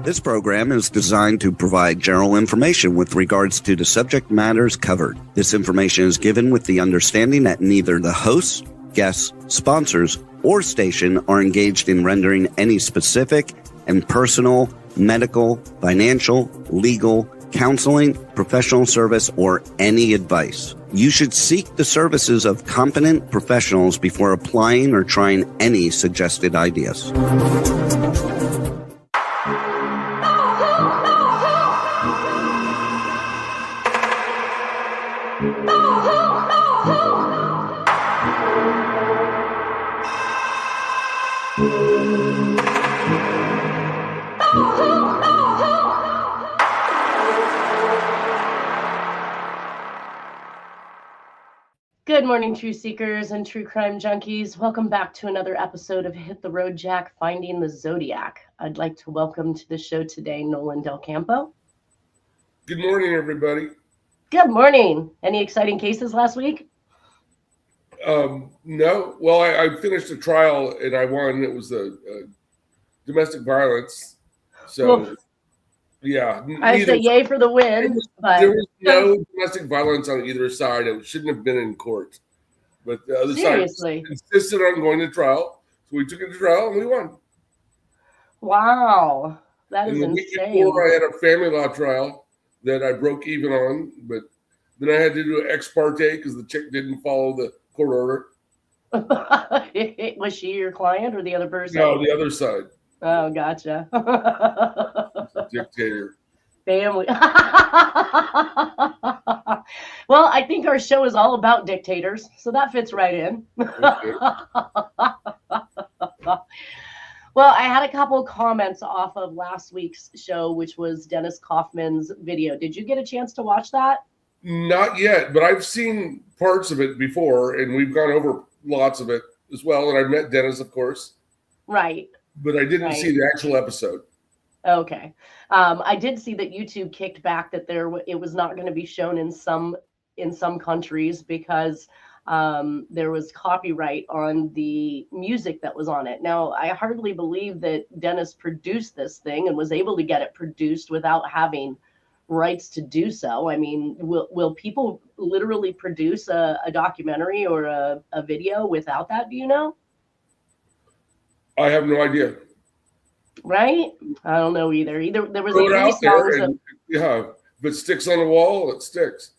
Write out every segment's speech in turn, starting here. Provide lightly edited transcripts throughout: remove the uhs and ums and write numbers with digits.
This program is designed to provide general information with regards to the subject matters covered. This information is given with the understanding that neither the hosts, guests, sponsors, or station are engaged in rendering any specific and personal, medical, financial, legal, counseling, professional service, or any advice. You should seek the services of competent professionals before applying or trying any suggested ideas. Good morning, truth seekers and true crime junkies. Welcome back to another episode of Hit the Road Jack, Finding the Zodiac. I'd like to welcome to the show today Nolan Del Campo. Good morning, everybody. Good morning. Any exciting cases last week? No. Well, I finished a trial and I won. It was a domestic violence. So, Oof. Yeah. I say yay for the win. There was no domestic violence on either side. It shouldn't have been in court. But the other side insisted on going to trial. So we took it to trial and we won. Wow. That is insane. The week before I had a family law trial that I broke even on. But then I had to do an ex parte because the chick didn't follow the court order. Was she your client or the other person? No, the other side. Oh, gotcha. Dictator. Family. Well, I think our show is all about dictators, so that fits right in. Okay. Well, I had a couple of comments off of last week's show, which was Dennis Kaufman's video. Did you get a chance to watch that? Not yet, but I've seen parts of it before, and we've gone over lots of it as well. And I've met Dennis, of course. Right. But I didn't see the actual episode. Okay. I did see that YouTube kicked back that it was not going to be shown in some countries because there was copyright on the music that was on it. Now, I hardly believe that Dennis produced this thing and was able to get it produced without having rights to do so. I mean, will people literally produce a documentary or a video without that? Do you know? I have no idea. Right? I don't know either. There was throw it out there, and if it sticks on the wall, it sticks.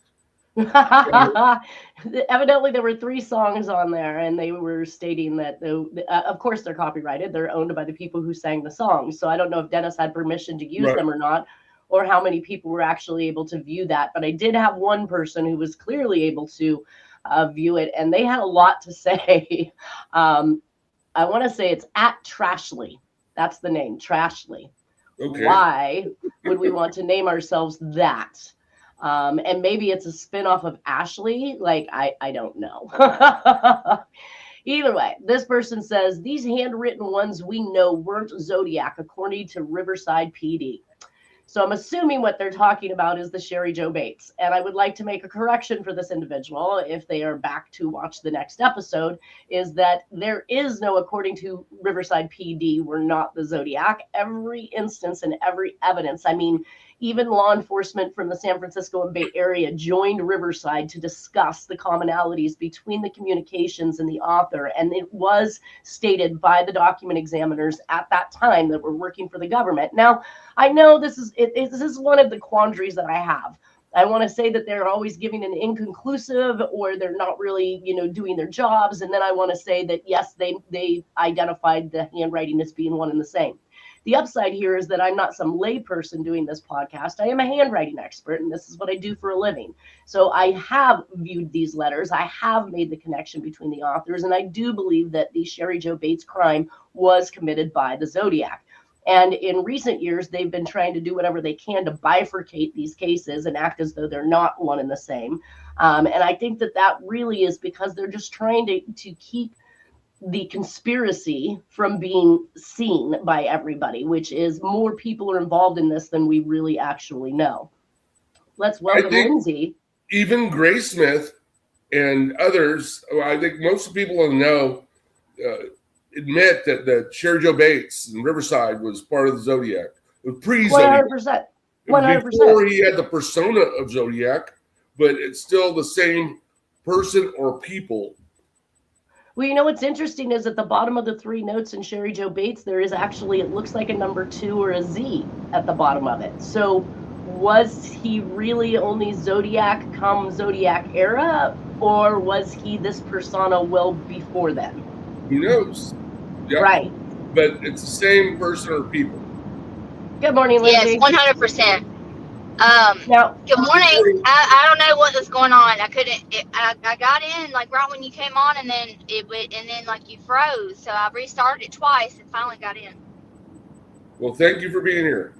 Evidently, there were 3 songs on there, and they were stating that, of course, they're copyrighted. They're owned by the people who sang the songs. So I don't know if Dennis had permission to use them or not, or how many people were actually able to view that. But I did have one person who was clearly able to view it, and they had a lot to say. I want to say it's at Trashly. That's the name, Trashly. Okay. Why would we want to name ourselves that? And maybe it's a spinoff of Ashley. Like, I don't know. Either way, this person says, these handwritten ones we know weren't Zodiac, according to Riverside PD. So I'm assuming what they're talking about is the Sherry Joe Bates. And I would like to make a correction for this individual, if they are back to watch the next episode, is that there is no, according to Riverside PD, we're not the Zodiac. Every instance and every evidence, I mean, even law enforcement from the San Francisco and Bay Area joined Riverside to discuss the commonalities between the communications and the author. And it was stated by the document examiners at that time that were working for the government. Now, I know this is one of the quandaries that I have. I want to say that they're always giving an inconclusive, or they're not really, doing their jobs. And then I want to say that, yes, they identified the handwriting as being one and the same. The upside here is that I'm not some lay person doing this podcast. I am a handwriting expert, and this is what I do for a living. So I have viewed these letters. I have made the connection between the authors, and I do believe that the Sherry Joe Bates crime was committed by the Zodiac. And in recent years, they've been trying to do whatever they can to bifurcate these cases and act as though they're not one and the same. And I think that really is because they're just trying to keep the conspiracy from being seen by everybody, which is more people are involved in this than we really actually know. Let's welcome Lindsay. Even Graysmith and others, I think most people know admit that Sherry Joe Bates in Riverside was part of the Zodiac. It was pre-Zodiac. 100%. It was before he had the persona of Zodiac, but it's still the same person or people. Well, you know what's interesting is at the bottom of the 3 notes in Sherry Joe Bates, there is actually, it looks like a number 2 or a Z at the bottom of it. So was he really only Zodiac come Zodiac era, or was he this persona well before then? Who knows? Yep. Right. But it's the same person or people. Good morning, Lindsay. Yes, 100%. Now, good morning. I don't know what was going on. I couldn't. I got in like right when you came on, and then it went, and then like you froze. So I restarted it twice and finally got in. Well, thank you for being here.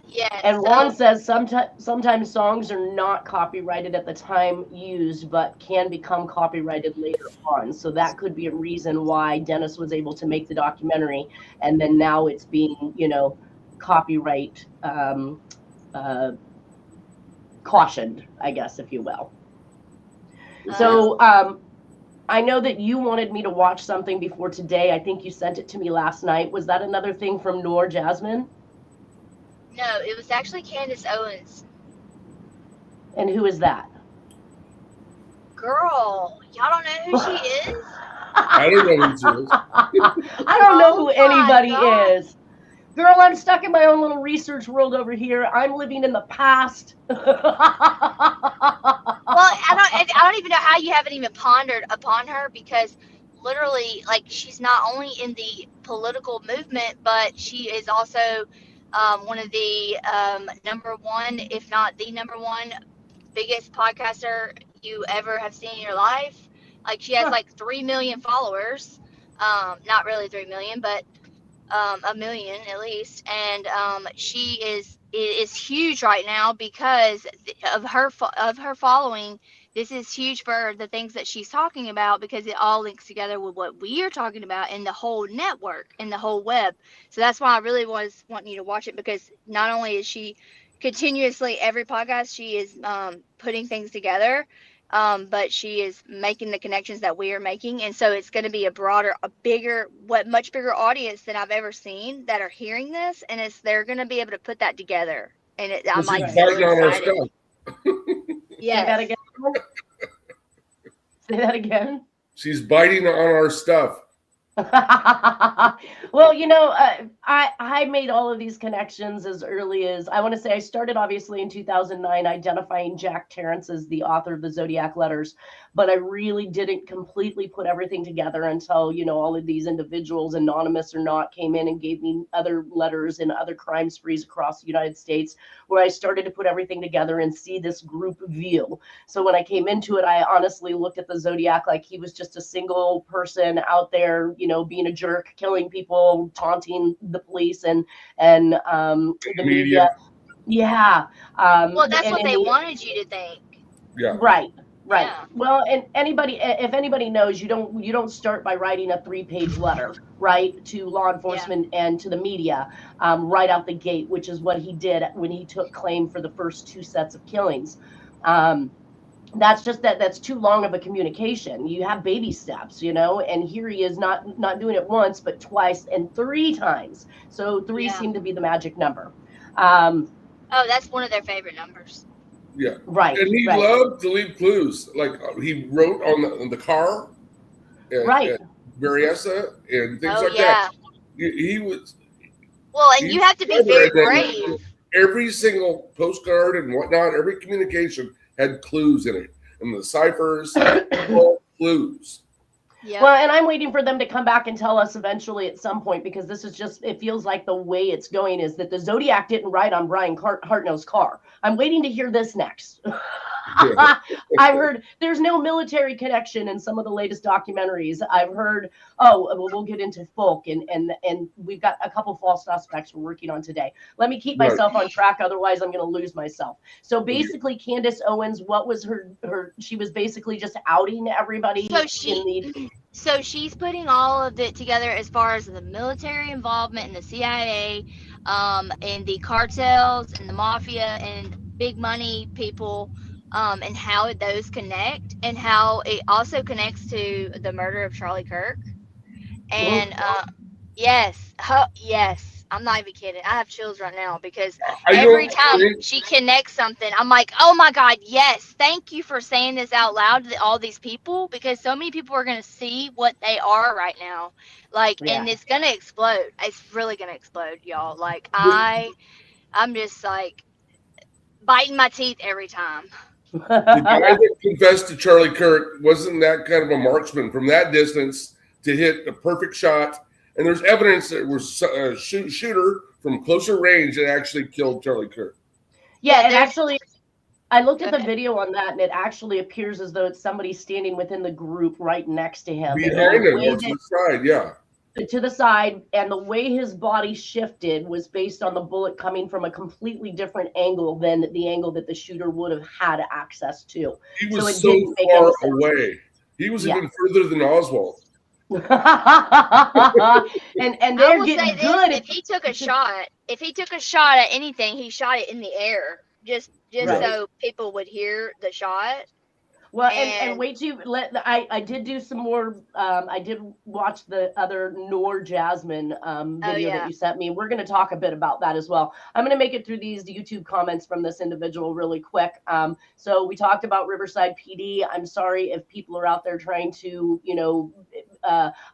Yeah. And Juan says sometimes songs are not copyrighted at the time used, but can become copyrighted later on. So that could be a reason why Dennis was able to make the documentary, and then now it's being, copyright cautioned, I guess, if you will. So I know that you wanted me to watch something before today. I think you sent it to me last night. Was that another thing from Noor Jasmine? No, it was actually Candace Owens. And who is that? Girl, y'all don't know who she is? I don't know who she is. I don't know who anybody is. Girl, I'm stuck in my own little research world over here. I'm living in the past. Well, I don't even know how you haven't even pondered upon her, because literally, like, she's not only in the political movement, but she is also one of the number one, if not the number one, biggest podcaster you ever have seen in your life. Like, she has like 3 million followers. Not really 3 million, but 1 million at least. And she is huge right now because of her following. This is huge for the things that she's talking about, because it all links together with what we are talking about in the whole network and the whole web. So that's why I really was wanting you to watch it, because not only is she continuously, every podcast, she is putting things together, but she is making the connections that we are making. And so it's going to be much bigger audience than I've ever seen that are hearing this. And they're going to be able to put that together. And I'm like, so excited. Yeah. Say that again. Say that again. She's biting on our stuff. Well, I made all of these connections as early as, I want to say, I started obviously in 2009 identifying Jack Terrence as the author of the Zodiac letters, but I really didn't completely put everything together until, all of these individuals, anonymous or not, came in and gave me other letters and other crime sprees across the United States, where I started to put everything together and see this group view. So when I came into it, I honestly looked at the Zodiac like he was just a single person out there, being a jerk, killing people, taunting the police and the media. Yeah. Well, that's what they wanted you to think. Yeah. Right. Yeah. Well, and if anybody knows, you don't start by writing a 3-page letter, right, to law enforcement and to the media right out the gate, which is what he did when he took claim for the first 2 sets of killings. That's too long of a communication. You have baby steps, and here he is not doing it once, but twice and 3 times. So 3 seemed to be the magic number. That's one of their favorite numbers. Yeah. Right. And he loved to leave clues. Like he wrote on the car. At Berryessa and things like that. He was. Well, and you have to be very brave. Every single postcard and whatnot, every communication had clues in it, and the ciphers all clues. Yeah. Well, and I'm waiting for them to come back and tell us eventually at some point, because this is just, it feels like the way it's going is that the Zodiac didn't write on Brian Hartnell's car. I'm waiting to hear this next. I've heard there's no military connection in some of the latest documentaries. I've heard, we'll get into Foulke, and we've got a couple false suspects we're working on today. Let me keep myself on track, otherwise I'm going to lose myself. So basically, Candace Owens, what was her? She was basically just outing everybody. So she's putting all of it together as far as the military involvement in the CIA, and the cartels and the mafia and big money people. And how those connect, and how it also connects to the murder of Charlie Kirk. And yes, I'm not even kidding. I have chills right now because I every don't time think- she connects something, I'm like, oh my God, yes. Thank you for saying this out loud to all these people, because so many people are going to see what they are right now. Like, and it's going to explode. It's really going to explode, y'all. Like, I'm just like biting my teeth every time. The guy that confessed to Charlie Kirk wasn't that kind of a marksman from that distance to hit a perfect shot. And there's evidence that it was a shooter from closer range that actually killed Charlie Kirk. Yeah, and actually, I looked at the video on that, and it actually appears as though it's somebody standing within the group right next to him. Behind him, or to the side, yeah. To the side, and the way his body shifted was based on the bullet coming from a completely different angle than the angle that the shooter would have had access to. He was so far away. He was even further than Oswald. and they're getting good. If he took a shot at anything, he shot it in the air, just so people would hear the shot. Well, and wait till I did do some more. I did watch the other Noor Jasmine video that you sent me. We're going to talk a bit about that as well. I'm going to make it through these YouTube comments from this individual really quick. So we talked about Riverside PD. I'm sorry if people are out there trying to,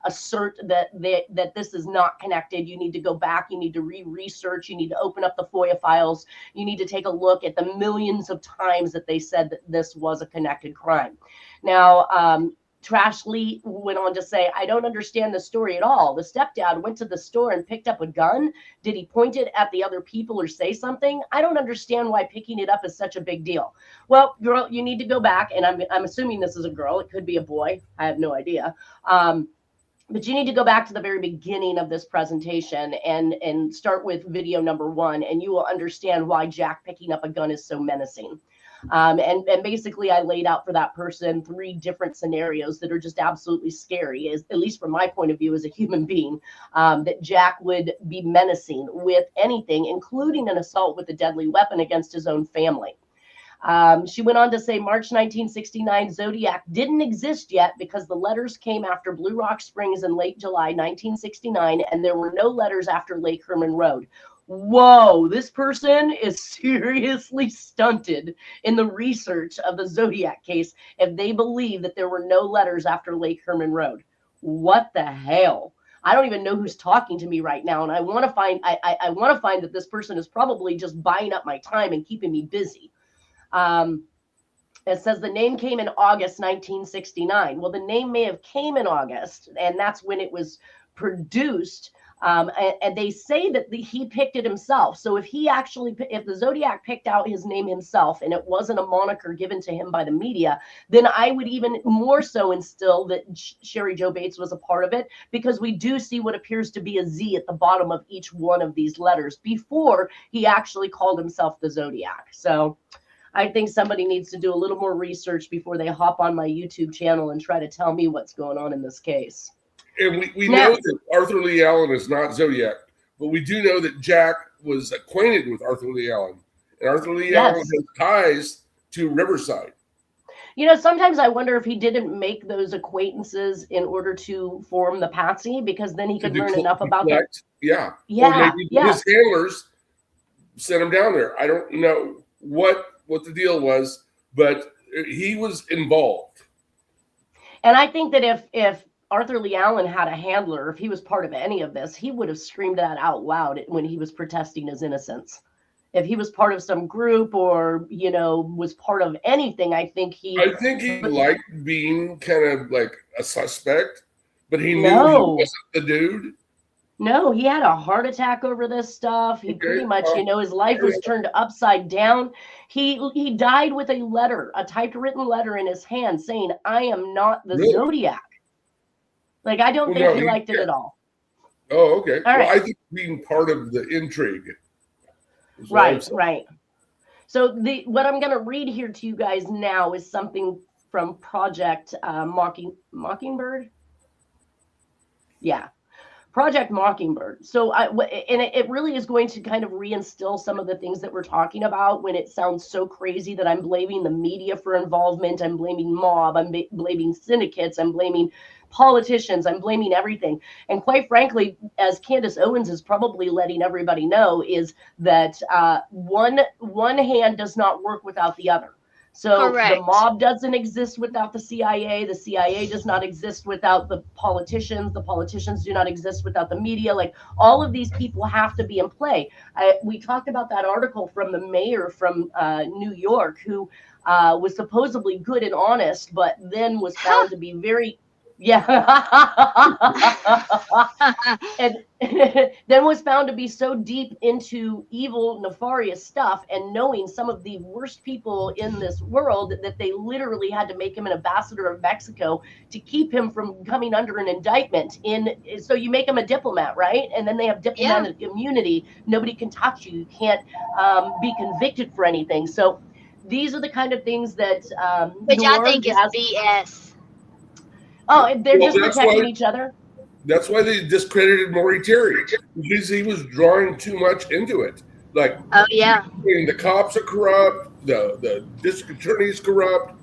assert that this is not connected. You need to go back. You need to research. You need to open up the FOIA files. You need to take a look at the millions of times that they said that this was a connected crime. Now, Trash Lee went on to say, I don't understand the story at all. The stepdad went to the store and picked up a gun. Did he point it at the other people or say something? I don't understand why picking it up is such a big deal. Well, girl, you need to go back. And I'm assuming this is a girl. It could be a boy. I have no idea. But you need to go back to the very beginning of this presentation and start with video number 1, and you will understand why Jack picking up a gun is so menacing. And basically I laid out for that person 3 different scenarios that are just absolutely scary, at least from my point of view as a human being, that Jack would be menacing with anything, including an assault with a deadly weapon against his own family. She went on to say March 1969, Zodiac didn't exist yet because the letters came after Blue Rock Springs in late July 1969, and there were no letters after Lake Herman Road. Whoa, this person is seriously stunted in the research of the Zodiac case if they believe that there were no letters after Lake Herman Road. What the hell? I don't even know who's talking to me right now, and I want to find I want to find that this person is probably just buying up my time and keeping me busy. It says the name came in August 1969. Well, the name may have came in August, and that's when it was produced. And they say that he picked it himself. So if the Zodiac picked out his name himself and it wasn't a moniker given to him by the media, then I would even more so instill that Sherry Jo Bates was a part of it, because we do see what appears to be a Z at the bottom of each one of these letters before he actually called himself the Zodiac. So I think somebody needs to do a little more research before they hop on my YouTube channel and try to tell me what's going on in this case. And we know that Arthur Lee Allen is not Zodiac, but we do know that Jack was acquainted with Arthur Lee Allen. And Arthur Lee Allen has ties to Riverside. Sometimes I wonder if he didn't make those acquaintances in order to form the Patsy, because then he could learn enough about them. Yeah. Or maybe his handlers sent him down there. I don't know what the deal was, but he was involved. And I think that if Arthur Lee Allen had a handler, if he was part of any of this, he would have screamed that out loud when he was protesting his innocence. If he was part of some group or, was part of anything, I think he liked being kind of like a suspect, but he knew he wasn't the dude. No, he had a heart attack over this stuff. He pretty much, his life was turned upside down. He died with a letter, a typewritten letter in his hand saying, I am not the Zodiac. Like, I don't think he liked it at all. Oh, okay. All right. I think being part of the intrigue. Right. So what I'm going to read here to you guys now is something from Project Mockingbird. Yeah. Project Mockingbird. So it really is going to kind of reinstill some of the things that we're talking about when it sounds so crazy that I'm blaming the media for involvement. I'm blaming mob. I'm blaming syndicates. I'm blaming politicians. I'm blaming everything. And quite frankly, as Candace Owens is probably letting everybody know, is that one hand does not work without the other. So Correct. The mob doesn't exist without the CIA. The CIA does not exist without the politicians. The politicians do not exist without the media. Like, all of these people have to be in play. We talked about that article from the mayor from New York, who was supposedly good and honest, but then was found to be very... Yeah. And then was found to be so deep into evil, nefarious stuff, and knowing some of the worst people in this world, that they literally had to make him an ambassador of Mexico to keep him from coming under an indictment. So you make him a diplomat, right? And then they have diplomatic immunity. Nobody can touch you. You can't be convicted for anything. So these are the kind of things that which I think is BS. Oh, they're just protecting each other. That's why they discredited Maury Terry, because he was drawing too much into it. Like, oh yeah, the cops are corrupt, the district attorney is corrupt.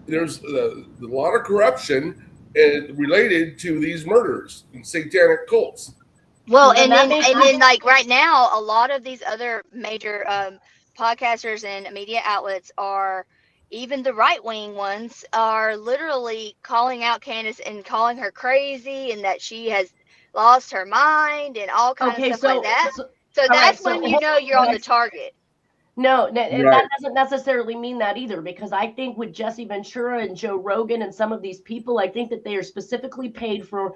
There's a lot of corruption related to these murders and satanic cults. Well, and then like right now, a lot of these other major podcasters and media outlets are. Even the right-wing ones are literally calling out Candace and calling her crazy and that she has lost her mind and all kinds of stuff like that. So that's when you know you're on the target. No, that doesn't necessarily mean that either, because I think with Jesse Ventura and Joe Rogan and some of these people, I think that they are specifically paid for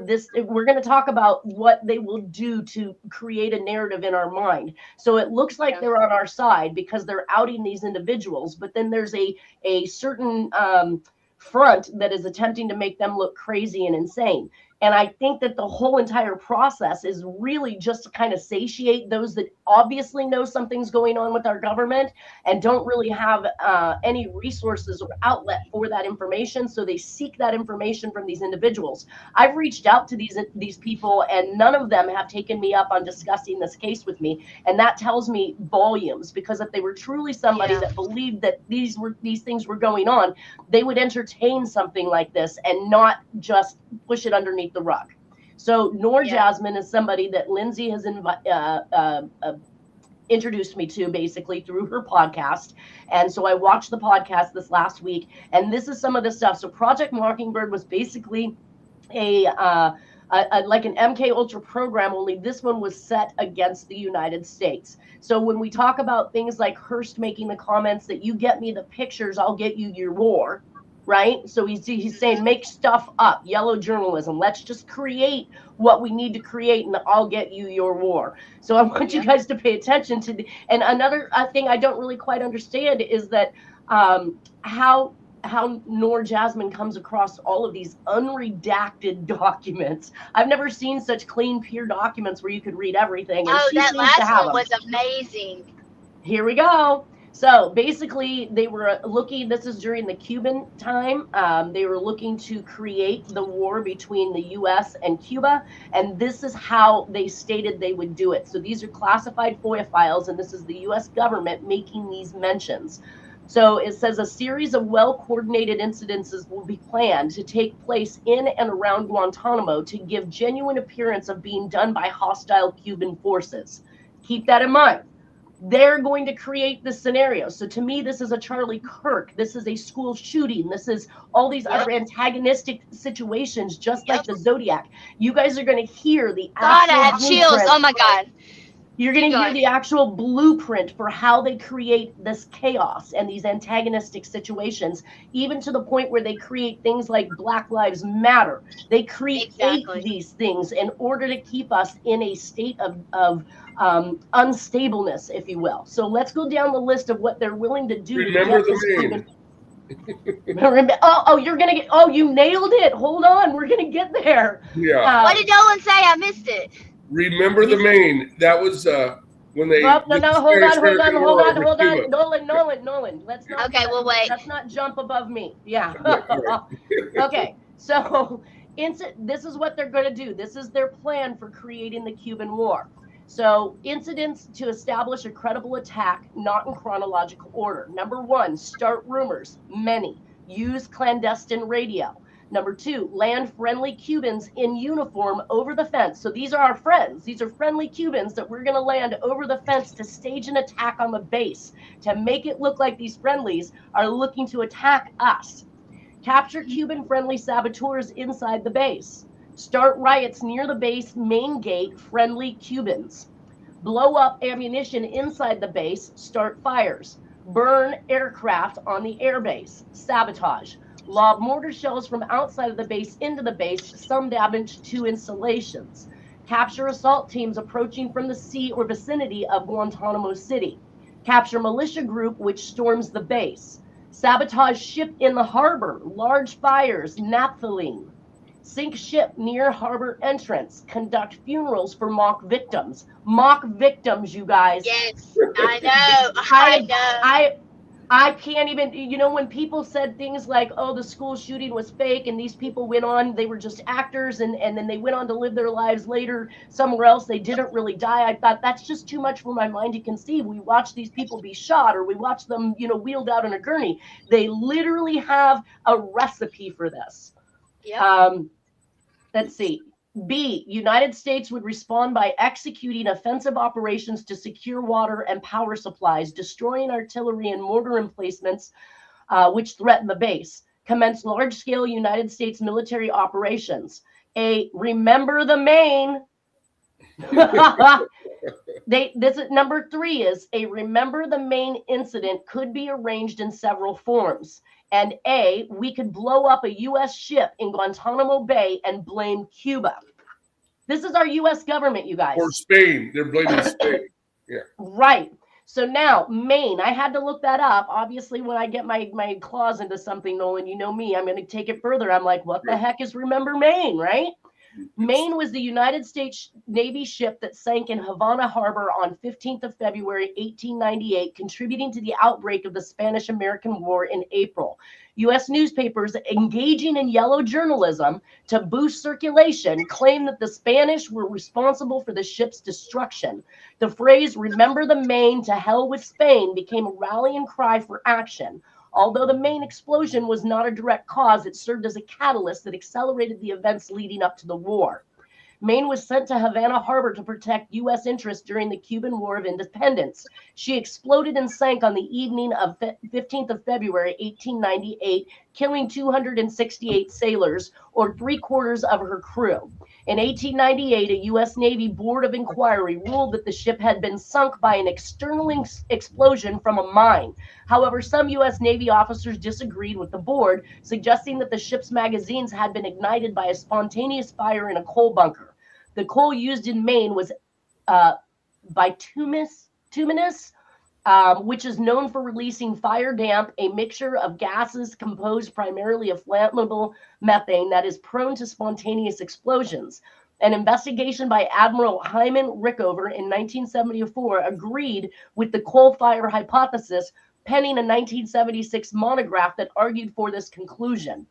this. We're going to talk about what they will do to create a narrative in our mind. So it looks like they're on our side because they're outing these individuals, but then there's a certain front that is attempting to make them look crazy and insane. And I think that the whole entire process is really just to kind of satiate those that obviously know something's going on with our government and don't really have any resources or outlet for that information. So they seek that information from these individuals. I've reached out to these people, and none of them have taken me up on discussing this case with me. And that tells me volumes, because if they were truly somebody that believed that these things were going on, they would entertain something like this and not just push it underneath the rug. So Noor Jasmine is somebody that Lindsay has introduced me to, basically through her podcast. And so I watched the podcast this last week, and this is some of the stuff. So Project Mockingbird was basically like an MK Ultra program, only this one was set against the United States. So when we talk about things like Hearst making the comments that you get me the pictures, I'll get you your war, right? So he's saying, make stuff up, yellow journalism. Let's just create what we need to create, and I'll get you your war. So I want you guys to pay attention to and another thing I don't really quite understand is that how Noor Jasmine comes across all of these unredacted documents. I've never seen such clean, pure documents where you could read everything. And she that last one was amazing. Here we go. So basically, they were looking, this is during the Cuban time, they were looking to create the war between the U.S. and Cuba, and this is how they stated they would do it. So these are classified FOIA files, and this is the U.S. government making these mentions. So it says a series of well-coordinated incidences will be planned to take place in and around Guantanamo to give genuine appearance of being done by hostile Cuban forces. Keep that in mind. They're going to create this scenario. So to me, this is a Charlie Kirk. This is a school shooting. This is all these other antagonistic situations, just like the Zodiac. You guys are going to hear the actual I have chills. Oh my God. You're going to hear the actual blueprint for how they create this chaos and these antagonistic situations, even to the point where they create things like Black Lives Matter. They create these things in order to keep us in a state of unstableness, if you will. So let's go down the list of what they're willing to do. Remember the name. You're gonna get. Oh, you nailed it. Hold on, we're gonna get there. Yeah. What did Nolan say? I missed it. Remember the Maine. That was when they. Hold on. Nolan. Let's not. Okay, we'll wait. Let's not jump above me. Yeah. Okay. So This is what they're going to do. This is their plan for creating the Cuban War. So, incidents to establish a credible attack, not in chronological order. Number 1, start rumors, many. Use clandestine radio. Number 2, land friendly Cubans in uniform over the fence. So these are our friends. These are friendly Cubans that we're going to land over the fence to stage an attack on the base, to make it look like these friendlies are looking to attack us. Capture Cuban-friendly saboteurs inside the base. Start riots near the base main gate, friendly Cubans. Blow up ammunition inside the base, start fires. Burn aircraft on the airbase, sabotage. Lob mortar shells from outside of the base into the base, some damage to installations. Capture assault teams approaching from the sea or vicinity of Guantanamo City. Capture militia group which storms the base. Sabotage ship in the harbor, large fires, naphthalene. Sink ship near harbor entrance. Conduct funerals for mock victims. Mock victims, you guys. Yes, I know. I can't even, you know, when people said things like, oh, the school shooting was fake and these people went on, they were just actors and then they went on to live their lives later somewhere else, they didn't really die. I thought that's just too much for my mind to conceive. We watch these people be shot or we watch them, you know, wheeled out in a gurney. They literally have a recipe for this. Yep. Let's see. B, United States would respond by executing offensive operations to secure water and power supplies, destroying artillery and mortar emplacements which threaten the base. Commence large-scale United States military operations. A, remember the Maine. Number 3 is a remember the Maine incident could be arranged in several forms. And A, we could blow up a U.S. ship in Guantanamo Bay and blame Cuba. This is our U.S. government, you guys. Or Spain. They're blaming Spain. Yeah. Right. So now, Maine, I had to look that up. Obviously, when I get my claws into something, Nolan, you know me, I'm going to take it further. I'm like, what the heck is remember Maine, right? Maine was the United States Navy ship that sank in Havana Harbor on 15th of February, 1898, contributing to the outbreak of the Spanish-American War in April. U.S. newspapers engaging in yellow journalism to boost circulation claimed that the Spanish were responsible for the ship's destruction. The phrase, remember the Maine, to hell with Spain, became a rallying cry for action. Although the Maine explosion was not a direct cause, it served as a catalyst that accelerated the events leading up to the war. Maine was sent to Havana Harbor to protect U.S. interests during the Cuban War of Independence. She exploded and sank on the evening of 15th of February, 1898, killing 268 sailors, or 3/4 of her crew. In 1898, a U.S. Navy Board of Inquiry ruled that the ship had been sunk by an external explosion from a mine. However, some U.S. Navy officers disagreed with the board, suggesting that the ship's magazines had been ignited by a spontaneous fire in a coal bunker. The coal used in Maine was bituminous, which is known for releasing fire damp, a mixture of gases composed primarily of flammable methane that is prone to spontaneous explosions. An investigation by Admiral Hyman Rickover in 1974 agreed with the coal fire hypothesis, penning a 1976 monograph that argued for this conclusion.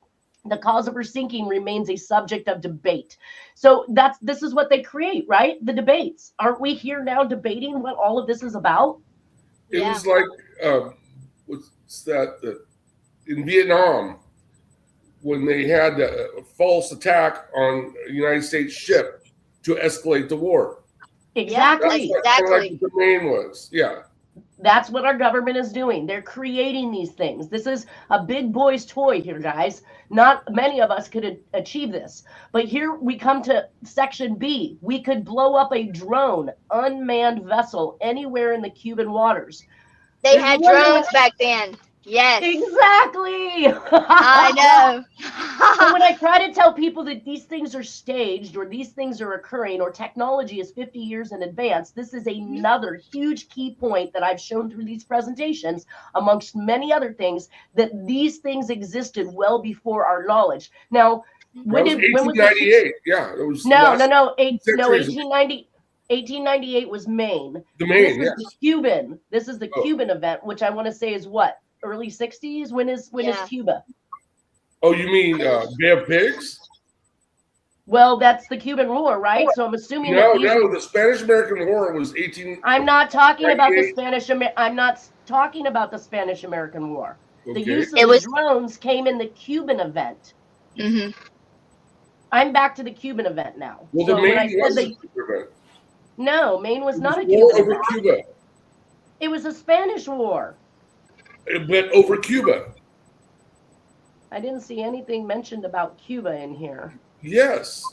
The cause of her sinking remains a subject of debate. So this is what they create, right? The debates. Aren't we here now debating what all of this is about? It was like, what's that? In Vietnam, when they had a false attack on a United States ship to escalate the war. Exactly. That's what the Maine was. Yeah. That's what our government is doing. They're creating these things. This is a big boy's toy here, guys. Not many of us could achieve this. But here we come to section B. We could blow up a drone, unmanned vessel anywhere in the Cuban waters. They had drones back then. Yes. Exactly. I know. So when I try to tell people that these things are staged or these things are occurring or technology is 50 years in advance, this is another huge key point that I've shown through these presentations, amongst many other things, that these things existed well before our knowledge. Now, when was 1898? Yeah, it was. No. 1898 was Maine. The Maine, this is the Cuban. This is the Cuban event, which I want to say is what? Early 60s? When is Cuba? Oh, you mean Bay of Pigs? Well, that's the Cuban War, right? So I'm assuming No, that these the Spanish-American War was 18. I'm not talking about the 98. I'm not talking about the Spanish-American War. The Okay. use of the drones came in the Cuban event. Mm-hmm. I'm back to the Cuban event now. Well, so the when I Maine said was a Cuban event. No, Maine was not a war Cuban over event. Cuba. It was a Spanish war. But over Cuba. I didn't see anything mentioned about Cuba in here. Yes.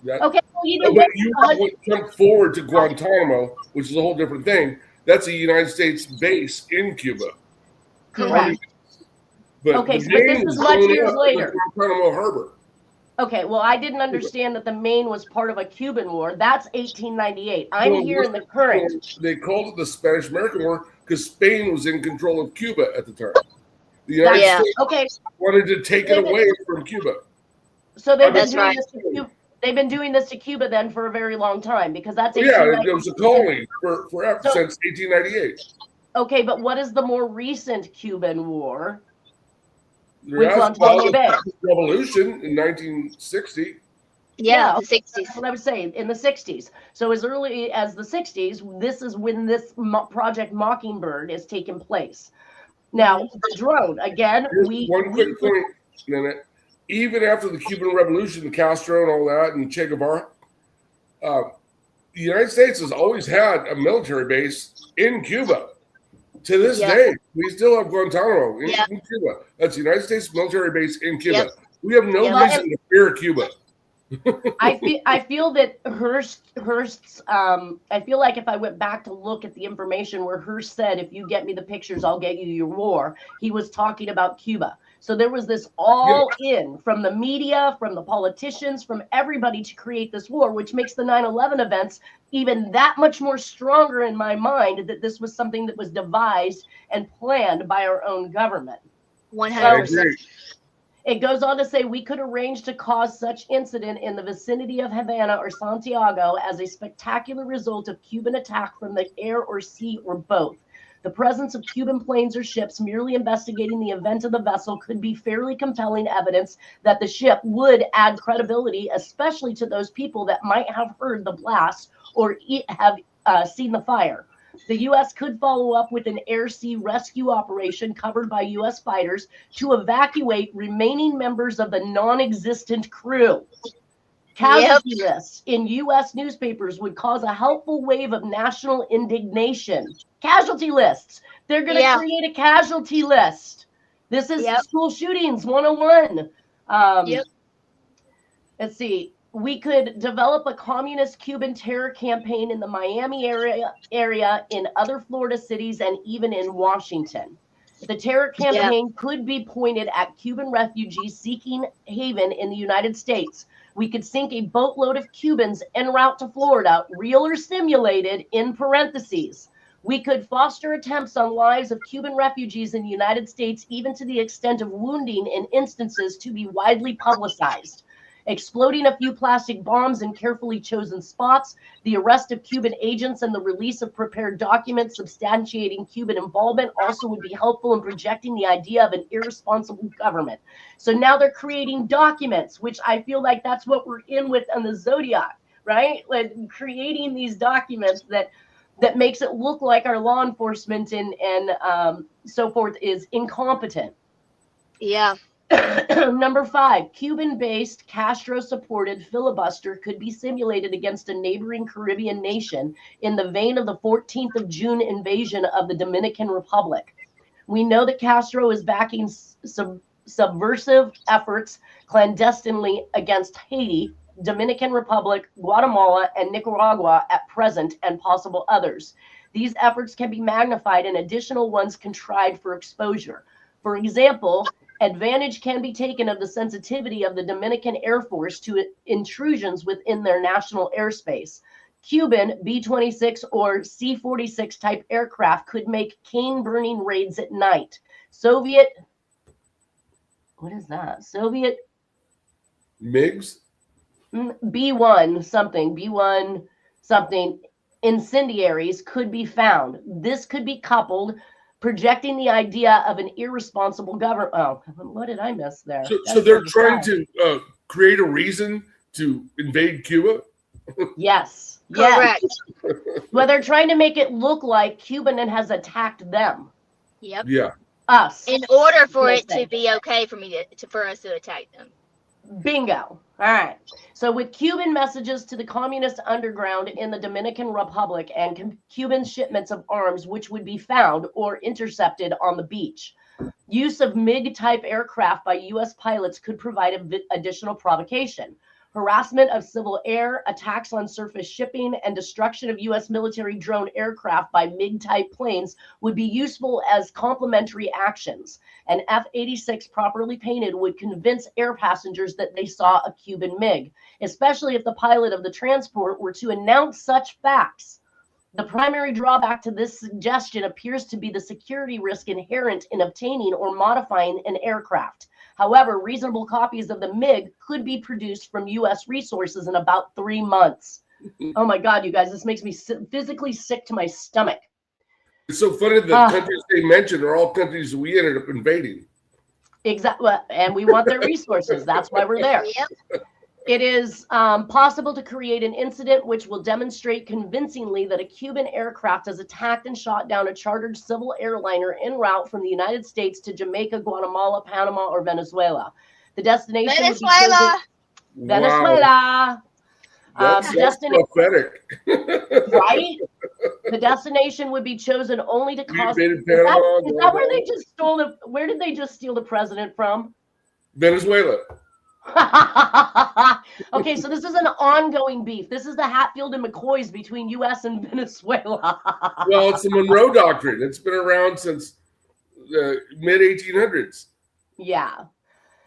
Okay, well, but you would come forward to Guantanamo, which is a whole different thing. That's a United States base in Cuba. Correct. But okay, but this is much years later. Guantanamo Harbor. Okay, well, I didn't understand that the Maine was part of a Cuban war. That's 1898. I'm here in the current. They called it the Spanish-American War because Spain was in control of Cuba at the time. The United States wanted to take it away from Cuba. So they've been doing this to Cuba. They've been doing this to Cuba then for a very long time because that's it was a colony forever since 1898. Okay, but what is the more recent Cuban war? The Revolution in 1960. Yeah, the 60s. That's what I was saying, in the 60s. So as early as the 60s, this is when this Project Mockingbird is taking place. Now, the drone, again, one quick point, Nanette. Even after the Cuban Revolution, Castro and all that, and Che Guevara, the United States has always had a military base in Cuba. To this day, we still have Guantanamo in Cuba. That's the United States military base in Cuba. We have no reason to fear Cuba. I feel that Hearst's I feel like if I went back to look at the information where Hearst said, if you get me the pictures, I'll get you your war, he was talking about Cuba. So there was this all in from the media, from the politicians, from everybody to create this war, which makes the 9/11 events even that much more stronger in my mind that this was something that was devised and planned by our own government. 100%. It goes on to say we could arrange to cause such incident in the vicinity of Havana or Santiago as a spectacular result of Cuban attack from the air or sea or both. The presence of Cuban planes or ships merely investigating the event of the vessel could be fairly compelling evidence that the ship would add credibility, especially to those people that might have heard the blast or have seen the fire. The U.S. could follow up with an air-sea rescue operation covered by U.S. fighters to evacuate remaining members of the non-existent crew. Casualty lists in U.S. newspapers would cause a helpful wave of national indignation. Casualty lists. They're going to create a casualty list. This is school shootings 101. Let's see. We could develop a communist Cuban terror campaign in the Miami area, in other Florida cities, and even in Washington. The terror campaign could be pointed at Cuban refugees seeking haven in the United States. We could sink a boatload of Cubans en route to Florida, real or simulated, in parentheses. We could foster attempts on lives of Cuban refugees in the United States, even to the extent of wounding in instances to be widely publicized. Exploding a few plastic bombs in carefully chosen spots, the arrest of Cuban agents and the release of prepared documents substantiating Cuban involvement also would be helpful in projecting the idea of an irresponsible government. So now they're creating documents, which I feel like that's what we're in with on the Zodiac, right? Like creating these documents that makes it look like our law enforcement and so forth is incompetent. Yeah. Number 5, Cuban-based, Castro-supported filibuster could be simulated against a neighboring Caribbean nation in the vein of the 14th of June invasion of the Dominican Republic. We know that Castro is backing subversive efforts clandestinely against Haiti, Dominican Republic, Guatemala, and Nicaragua at present, and possible others. These efforts can be magnified and additional ones contrived for exposure. For example, advantage can be taken of the sensitivity of the Dominican Air Force to intrusions within their national airspace. Cuban B-26 or C-46 type aircraft could make cane-burning raids at night. Soviet, what is that? Soviet MiGs? B-1 something incendiaries could be found. This could be coupled projecting the idea of an irresponsible government. Oh, what did I miss there? So they're trying to create a reason to invade Cuba? Yes. Correct. Yes. Well, they're trying to make it look like Cuban has attacked them. Yep. Yeah. Us. In order for it to be okay for me for us to attack them. Bingo. All right. So with Cuban messages to the communist underground in the Dominican Republic and Cuban shipments of arms which would be found or intercepted on the beach. Use of MiG-type aircraft by U.S. pilots could provide additional provocation. Harassment of civil air, attacks on surface shipping, and destruction of U.S. military drone aircraft by MiG-type planes would be useful as complementary actions. An F-86 properly painted would convince air passengers that they saw a Cuban MiG, especially if the pilot of the transport were to announce such facts. The primary drawback to this suggestion appears to be the security risk inherent in obtaining or modifying an aircraft. However, reasonable copies of the MiG could be produced from U.S. resources in about 3 months. Oh my God, you guys, this makes me physically sick to my stomach. It's so funny that countries they mentioned are all countries we ended up invading. Exactly, and we want their resources. That's why we're there. Yep. It is possible to create an incident which will demonstrate convincingly that a Cuban aircraft has attacked and shot down a chartered civil airliner en route from the United States to Jamaica, Guatemala, Panama, or Venezuela. The destination Venezuela. would be Venezuela. That's prophetic. Right? The destination would be chosen only to cause. Is Panama, that where they just stole the? Where did they just steal the president from? Venezuela. Okay, so this is an ongoing beef. This is the Hatfield and McCoys between U.S. and Venezuela. Well, it's the Monroe Doctrine. It's been around since the mid-1800s. Yeah.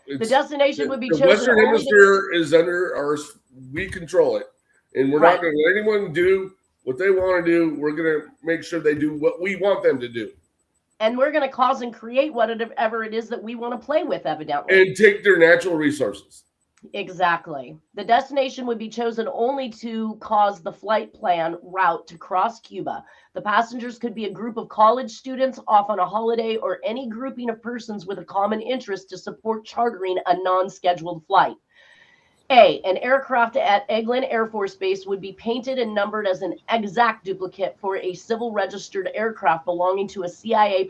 The destination would be chosen. The Western Hemisphere is under ours. We control it. And we're not going to let anyone do what they want to do. We're going to make sure they do what we want them to do. And we're going to cause and create whatever it is that we want to play with, evidently. And take their natural resources. Exactly. The destination would be chosen only to cause the flight plan route to cross Cuba. The passengers could be a group of college students off on a holiday or any grouping of persons with a common interest to support chartering a non-scheduled flight. A, an aircraft at Eglin Air Force Base would be painted and numbered as an exact duplicate for a civil registered aircraft belonging to a CIA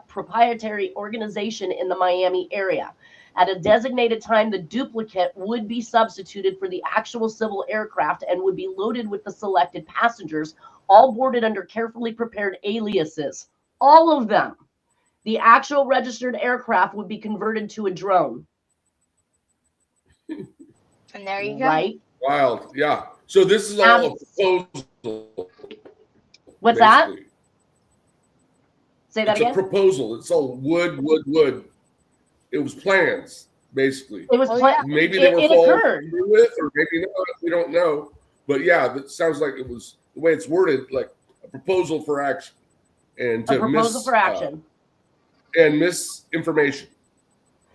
proprietary organization in the Miami area. At a designated time, the duplicate would be substituted for the actual civil aircraft and would be loaded with the selected passengers, all boarded under carefully prepared aliases. All of them. The actual registered aircraft would be converted to a drone. And there you go. Right? Wild. Yeah. So this is all a proposal. What's that? Say that again? It's a proposal. It's all wood. It was plans, basically. It was planned. Maybe they were followed through with, or maybe not. We don't know. But yeah, that sounds like it was the way it's worded, like a proposal for action. And to and misinformation.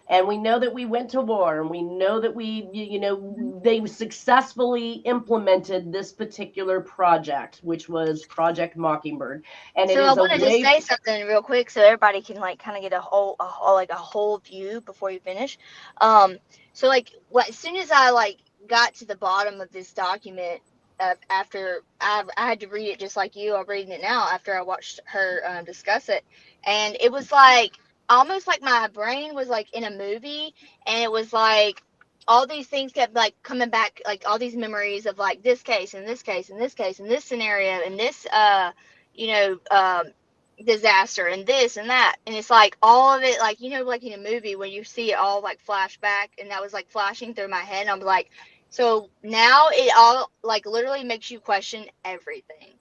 And we know that we went to war, and we know that they successfully implemented this particular project, which was Project Mockingbird. And so I wanted to say something real quick, so everybody can kind of get a whole view before you finish. So as soon as I got to the bottom of this document, after I had to read it just like you, I'm reading it now after I watched her discuss it, and it was almost like my brain was in a movie, and it was all these things kept coming back, all these memories of this case and this case and this case and this scenario and this disaster and this and that, and it's all of it in a movie when you see it all flash back, and that was flashing through my head, and I'm so now it all literally makes you question everything.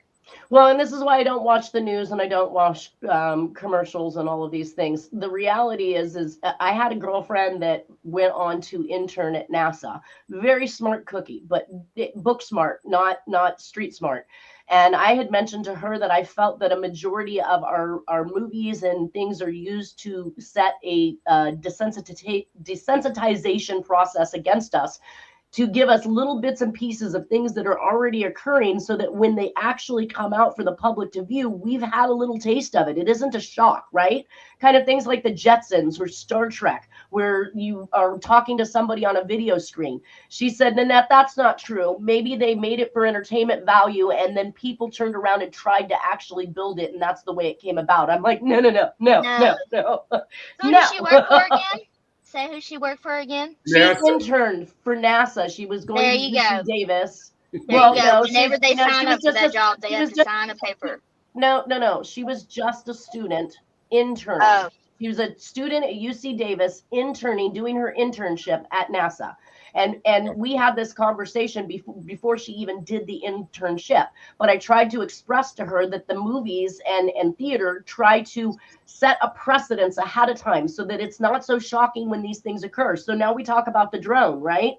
Well, and this is why I don't watch the news and I don't watch commercials and all of these things. The reality is I had a girlfriend that went on to intern at NASA. Very smart cookie, but book smart, not street smart. And I had mentioned to her that I felt that a majority of our movies and things are used to set a desensitization process against us, to give us little bits and pieces of things that are already occurring so that when they actually come out for the public to view, we've had a little taste of it. It isn't a shock, right? Kind of things like the Jetsons or Star Trek, where you are talking to somebody on a video screen. She said, Nanette, that's not true. Maybe they made it for entertainment value, and then people turned around and tried to actually build it, and that's the way it came about. I'm like, no. Who No. did she work for again? Say who she worked for again. She interned for NASA. She was going to UC Davis. Well, no, whenever they sign up for that job, they have to sign a paper. No. She was just a student intern. Oh. She was a student at UC Davis interning, doing her internship at NASA. And we had this conversation before she even did the internship. But I tried to express to her that the movies and theater try to set a precedence ahead of time so that it's not so shocking when these things occur. So now we talk about the drone, right?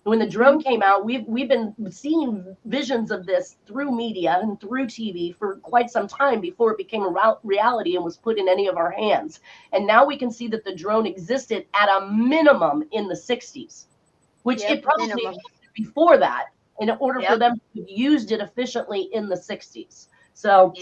When the drone came out, we've been seeing visions of this through media and through TV for quite some time before it became a reality and was put in any of our hands. And now we can see that the drone existed at a minimum in the 60s, which it probably existed before that in order for them to have used it efficiently in the 60s. So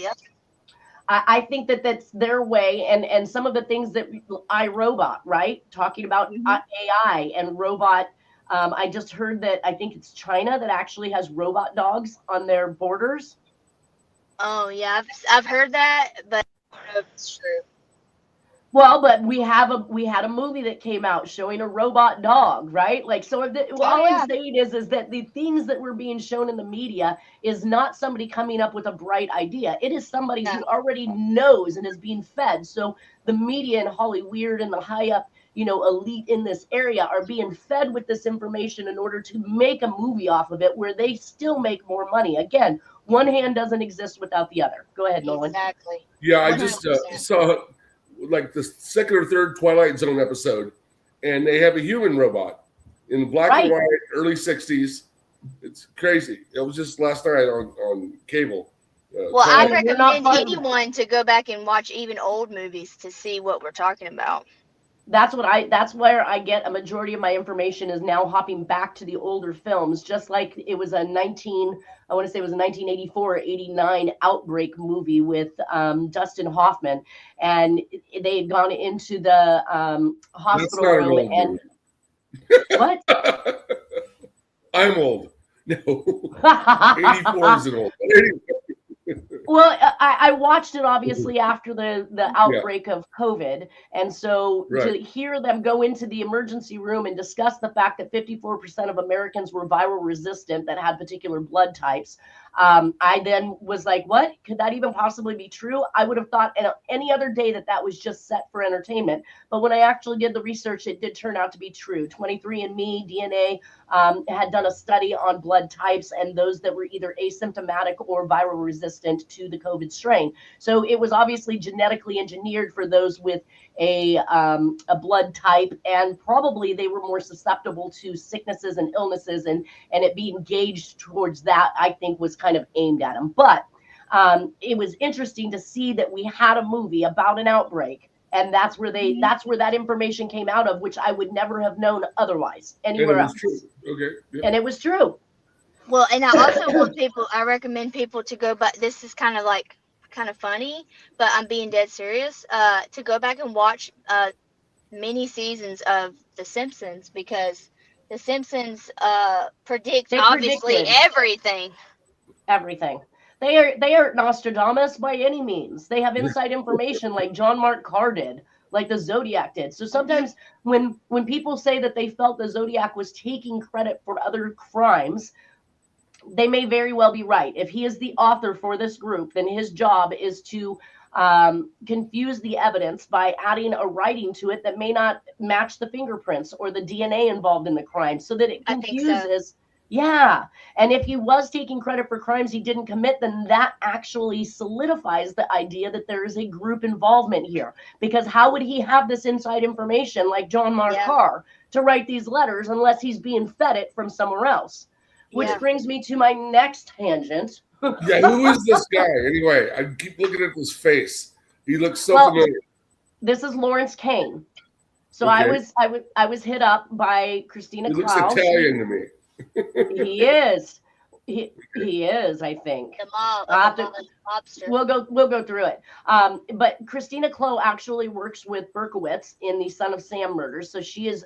I think that that's their way. And some of the things that iRobot, right? Talking about AI and robot. I just heard that I think it's China that actually has robot dogs on their borders. Oh yeah, I've heard that, but I don't know if it's true. Well, but we had a movie that came out showing a robot dog, right? Like, so all I'm saying is that the things that were being shown in the media is not somebody coming up with a bright idea. It is somebody who already knows and is being fed. So the media and Hollywood and the high up, elite in this area are being fed with this information in order to make a movie off of it where they still make more money. Again, one hand doesn't exist without the other. Go ahead, Nolan. Exactly. Yeah, I just saw like the second or third Twilight Zone episode, and they have a human robot in black and white, early 60s. It's crazy. It was just last night on cable. Well, I recommend anyone to go back and watch even old movies to see what we're talking about. That's where I get a majority of my information is now hopping back to the older films, just like it was a 1984 or 89 Outbreak movie with Dustin Hoffman, and they had gone into the hospital room and what? I'm old. No, 84 is an old. Well, I watched it obviously after the outbreak of COVID. And so to hear them go into the emergency room and discuss the fact that 54% of Americans were viral resistant that had particular blood types, I then was like, what? Could that even possibly be true? I would have thought any other day that was just set for entertainment. But when I actually did the research, it did turn out to be true. 23andMe, DNA had done a study on blood types and those that were either asymptomatic or viral resistant to the COVID strain. So it was obviously genetically engineered for those with a blood type, and probably they were more susceptible to sicknesses and illnesses, and it being gauged towards that, I think, was kind of aimed at them. But it was interesting to see that we had a movie about an outbreak, and that's where that information came out of, which I would never have known otherwise anywhere else. True. Okay. Yeah. And it was true. Well, and I also I recommend people to go back. This is kind of funny, but I'm being dead serious. To go back and watch many seasons of The Simpsons, because The Simpsons predict obviously everything. Everything. They aren't Nostradamus by any means. They have inside information like John Mark Carr did, like the Zodiac did. So sometimes when people say that they felt the Zodiac was taking credit for other crimes, they may very well be right. If he is the author for this group, then his job is to confuse the evidence by adding a writing to it that may not match the fingerprints or the DNA involved in the crime, so that it confuses. Yeah. And if he was taking credit for crimes he didn't commit, then that actually solidifies the idea that there is a group involvement here. Because how would he have this inside information like John Mark Carr to write these letters unless he's being fed it from somewhere else? Which brings me to my next tangent. Who is this guy? Anyway, I keep looking at his face. He looks so familiar. This is Lawrence Klein. So okay. I was hit up by Christina Klaus. He looks Italian to me. He is. He is, I think. The mobster. We'll go through it. But Christina Clow actually works with Berkowitz in the Son of Sam murders, so she has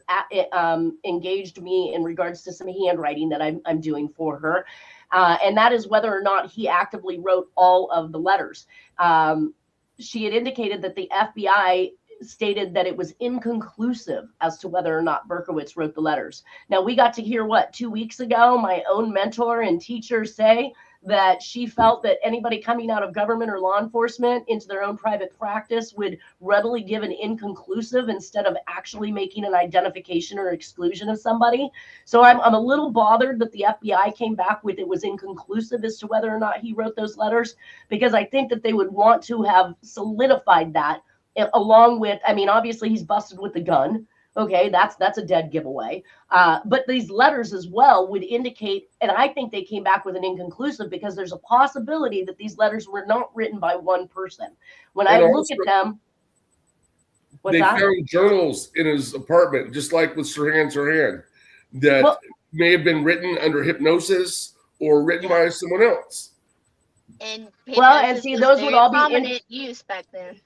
engaged me in regards to some handwriting that I'm doing for her, and that is whether or not he actively wrote all of the letters. She had indicated that the FBI stated that it was inconclusive as to whether or not Berkowitz wrote the letters. Now, we got to hear 2 weeks ago, my own mentor and teacher say that she felt that anybody coming out of government or law enforcement into their own private practice would readily give an inconclusive instead of actually making an identification or exclusion of somebody. So I'm a little bothered that the FBI came back with it was inconclusive as to whether or not he wrote those letters, because I think that they would want to have solidified that along with, I mean, obviously he's busted with the gun. Okay, that's a dead giveaway. But these letters as well would indicate, and I think they came back with an inconclusive because there's a possibility that these letters were not written by one person. When I look at them, they found journals in his apartment, just like with Sirhan, that may have been written under hypnosis or written by someone else. And see, those would all be prominent use back then.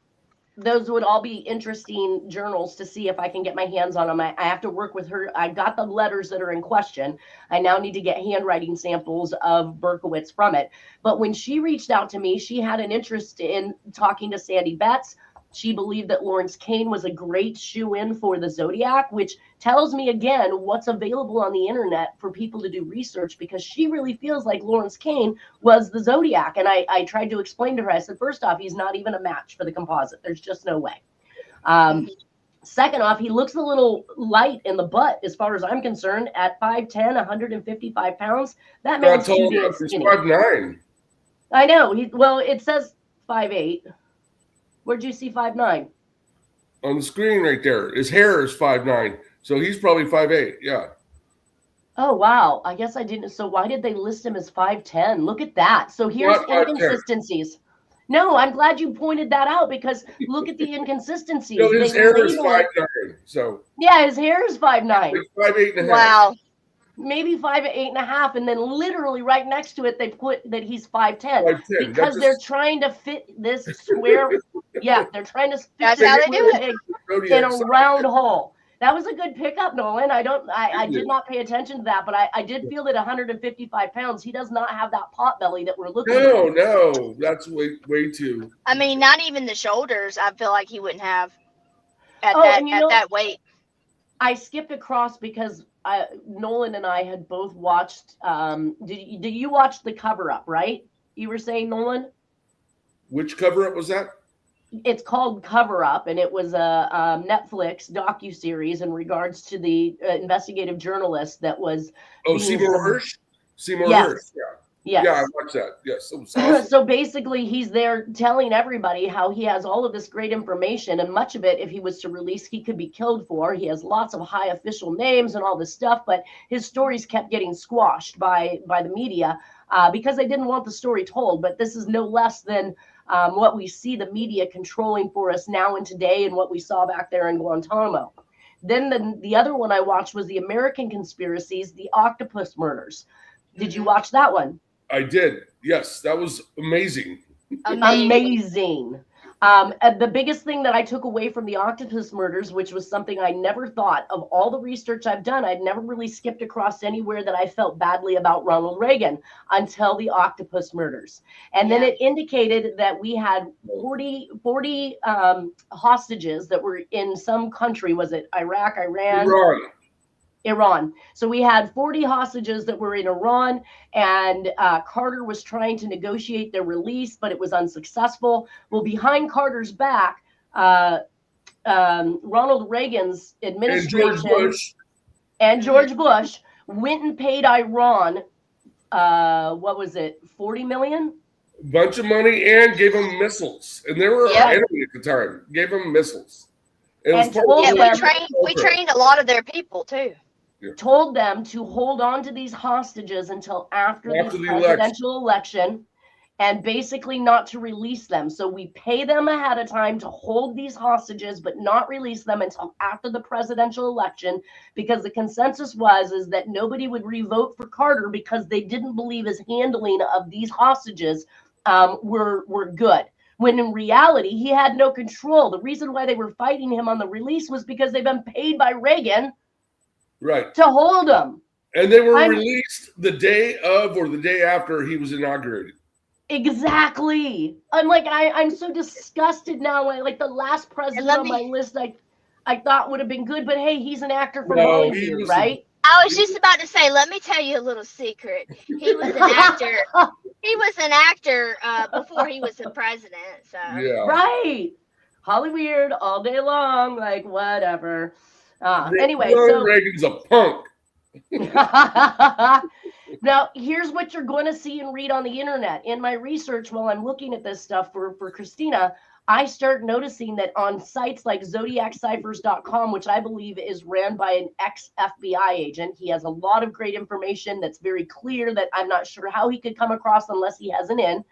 Those would all be interesting journals to see if I can get my hands on them. I have to work with her. I got the letters that are in question. I now need to get handwriting samples of Berkowitz from it. But when she reached out to me, she had an interest in talking to Sandy Betts. She believed that Lawrence Klein was a great shoe-in for the Zodiac, which tells me again what's available on the internet for people to do research, because she really feels like Lawrence Klein was the Zodiac. And I tried to explain to her, I said, first off, he's not even a match for the composite. There's just no way. Second off, he looks a little light in the butt as far as I'm concerned at 5'10", 155 pounds. That man's too damn skinny. 5'9". I know. It says 5'8". Where'd you see 5'9"? On the screen right there. His hair is 5'9", so he's probably 5'8". Yeah. Oh wow! I guess I didn't. So why did they list him as 5'10"? Look at that. So here's inconsistencies. No, I'm glad you pointed that out, because look at the inconsistencies. No, his hair is 5'9". So yeah, his hair is 5'9". 5'8.5". Wow. Maybe 5'8.5", and then literally right next to it they put that he's 5'10", because they're trying to fit this square. Yeah, they're trying to fit that's how they do it in a round hole. That was a good pickup, Nolan. I did not pay attention to that, but I did feel that 155 pounds, he does not have that pot belly that we're looking for. No, that's way too. I mean, not even the shoulders, I feel like he wouldn't have at that weight. I skipped across because Nolan and I had both watched. Did you watch the Cover Up, right? You were saying, Nolan? Which Cover Up was that? It's called Cover Up, and it was a Netflix docuseries in regards to the investigative journalist that was. Seymour Hersh? Seymour yes. Hersh, yeah. Yes. Yeah, I watched that. Yes. It was awesome. So basically, he's there telling everybody how he has all of this great information, and much of it, if he was to release, he could be killed for. He has lots of high official names and all this stuff, but his stories kept getting squashed by the media because they didn't want the story told. But this is no less than what we see the media controlling for us now and today, and what we saw back there in Guantanamo. Then the other one I watched was the American Conspiracies, the Octopus Murders. Did you watch that one? I did. Yes, that was amazing. Amazing. The biggest thing that I took away from the Octopus Murders, which was something I never thought of all the research I've done, I'd never really skipped across anywhere that I felt badly about Ronald Reagan until the Octopus Murders. And then it indicated that we had 40 hostages that were in some country. Was it Iraq, Iran. So we had 40 hostages that were in Iran, and Carter was trying to negotiate their release, but it was unsuccessful. Well, behind Carter's back, Ronald Reagan's administration and George Bush went and paid Iran, what was it, $40 million? Bunch of money, and gave them missiles. And they were our enemy at the time. Gave them missiles. And we trained a lot of their people, too. Yeah. Told them to hold on to these hostages until after the presidential election, and basically not to release them. So we pay them ahead of time to hold these hostages, but not release them until after the presidential election, because the consensus is that nobody would re-vote for Carter because they didn't believe his handling of these hostages were good. When in reality, he had no control. The reason why they were fighting him on the release was because they've been paid by Reagan to hold him. And they were released the day of or the day after he was inaugurated. Exactly. I'm like, I'm so disgusted now. Like the last president on my list, I thought would have been good, but hey, he's an actor from Hollywood, right? I was just about to say, let me tell you a little secret. He was an actor. He was an actor before he was the president. So right, Hollywood all day long, like whatever. Anyway, so Reagan's a punk. Now, here's what you're going to see and read on the internet. In my research, while I'm looking at this stuff for Christina, I start noticing that on sites like ZodiacCiphers.com, which I believe is ran by an ex-FBI agent, he has a lot of great information that's very clear that I'm not sure how he could come across unless he has an in.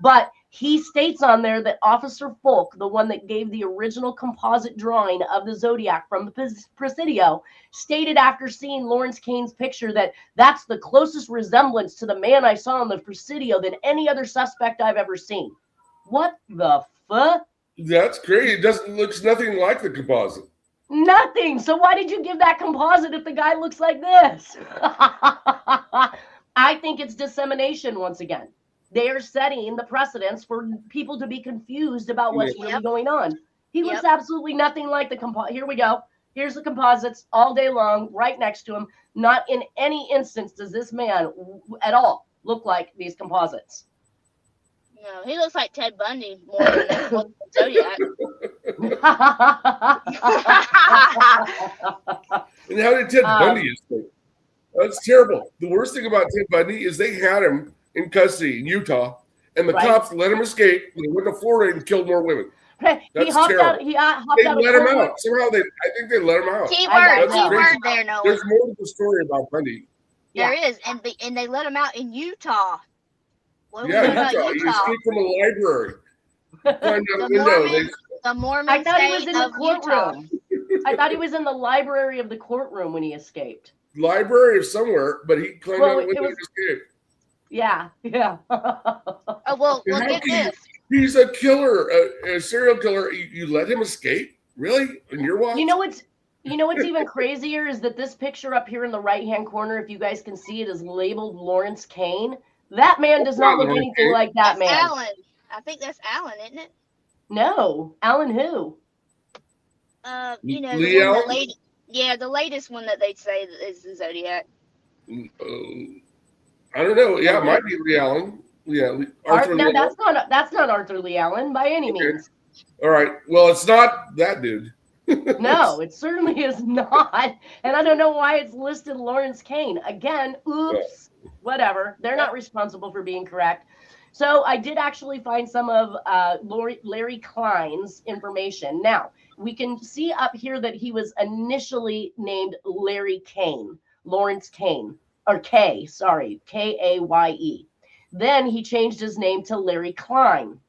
But he states on there that Officer Foulke, the one that gave the original composite drawing of the Zodiac from the Presidio, stated after seeing Lawrence Kane's picture that that's the closest resemblance to the man I saw on the Presidio than any other suspect I've ever seen. What the fuck? That's great. It looks nothing like the composite. Nothing. So why did you give that composite if the guy looks like this? I think it's dissemination once again. They are setting the precedents for people to be confused about what's really going on. He looks absolutely nothing like the composite. Here we go. Here's the composites all day long, right next to him. Not in any instance does this man at all look like these composites. No, he looks like Ted Bundy more than that Zodiac. And how did Ted Bundy escape? That's terrible. The worst thing about Ted Bundy is they had him in custody in Utah, and the cops let him escape. He went to Florida and killed more women. That's terrible. He hopped they out let him out. Somehow I think they let him out. Keyword there, Noah. There's more to the story about Bundy. There is, and they let him out in Utah. What Utah. He escaped from a library. The Mormon I thought he was state in the of courtroom. Utah. I thought he was in the library of the courtroom when he escaped. Library of somewhere, but he climbed out a window and escaped. Yeah. Oh, well, get this. He's a killer, a serial killer. You let him escape? Really? In your watch? You know what's even crazier is that this picture up here in the right-hand corner, if you guys can see it, is labeled Lawrence Kane. That man does not look anything like that man. Alan. I think that's Alan, isn't it? No. Alan who? Lee Allen? The latest one that they say is the Zodiac. I don't know. Yeah, it might be Lee Allen. Yeah, Arthur. No, that's not Arthur Lee Allen by any means. All right. Well, it's not that dude. No, it certainly is not. And I don't know why it's listed Lawrence Kane. Again, oops, whatever. They're not responsible for being correct. So I did actually find some of Larry Klein's information. Now, we can see up here that he was initially named Larry Kane, Lawrence Kane, or Kaye, sorry, Kaye. Then he changed his name to Larry Klein.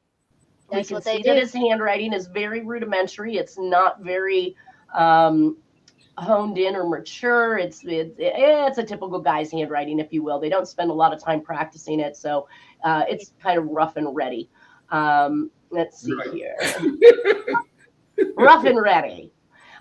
That's we can what they see do. that his handwriting is very rudimentary. It's not very honed in or mature. It's a typical guy's handwriting, if you will. They don't spend a lot of time practicing it, so it's kind of rough and ready. Let's see here. Rough and ready.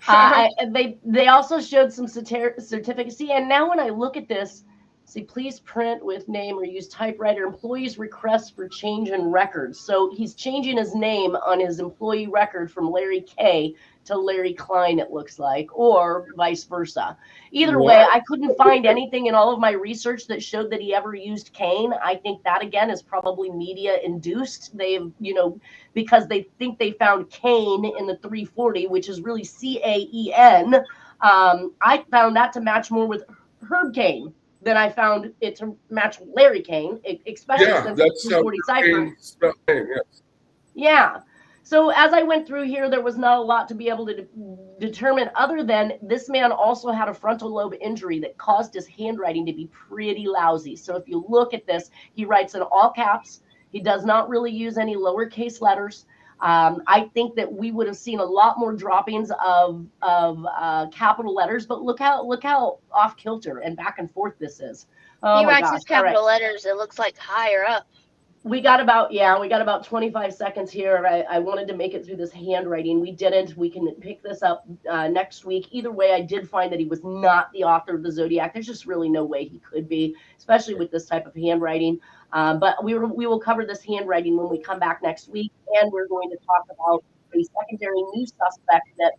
They also showed some certificates. See, and now when I look at this, see, please print with name or use typewriter. Employees request for change in records. So he's changing his name on his employee record from Larry Kaye to Larry Klein, it looks like, or vice versa. Either way, I couldn't find anything in all of my research that showed that he ever used Kane. I think that, again, is probably media induced. They've, because they think they found Kane in the 340, which is really Caen. I found that to match more with Herb Kane than I found it to match Larry Kane, especially since it's 240 cipher. Yeah. So as I went through here, there was not a lot to be able to determine other than this man also had a frontal lobe injury that caused his handwriting to be pretty lousy. So if you look at this, he writes in all caps. He does not really use any lowercase letters. I think that we would have seen a lot more droppings of capital letters, but look how off kilter and back and forth this is. Oh He my writes gosh. his capital letters. It looks like higher up. We got about 25 seconds here. I wanted to make it through this handwriting. We didn't. We can pick this up next week. Either way, I did find that he was not the author of the Zodiac. There's just really no way he could be, especially with this type of handwriting. But we will cover this handwriting when we come back next week, and we're going to talk about a secondary new suspect that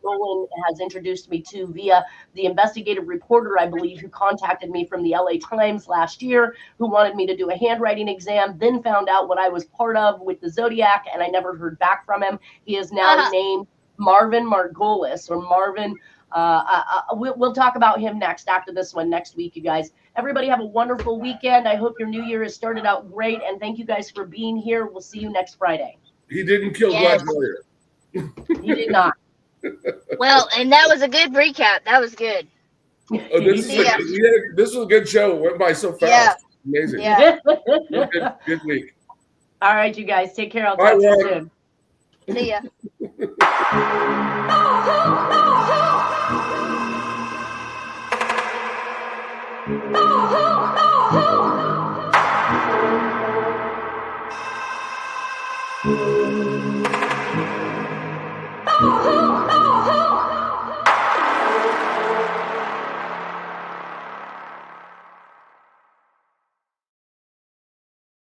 Nolan has introduced me to via the investigative reporter, I believe, who contacted me from the LA Times last year, who wanted me to do a handwriting exam, then found out what I was part of with the Zodiac, and I never heard back from him. He is now named Marvin Margolis, or Marvin. We'll talk about him next after this one next week, you guys. Everybody have a wonderful weekend. I hope your new year has started out great, and thank you guys for being here. We'll see you next Friday. He didn't kill Black Lawyer. He did not. Well, and that was a good recap. That was good. Oh, this was a good show. It went by so fast. Yeah. Amazing. Yeah. Good week. All right, you guys. Take care. I'll talk to you soon. See ya.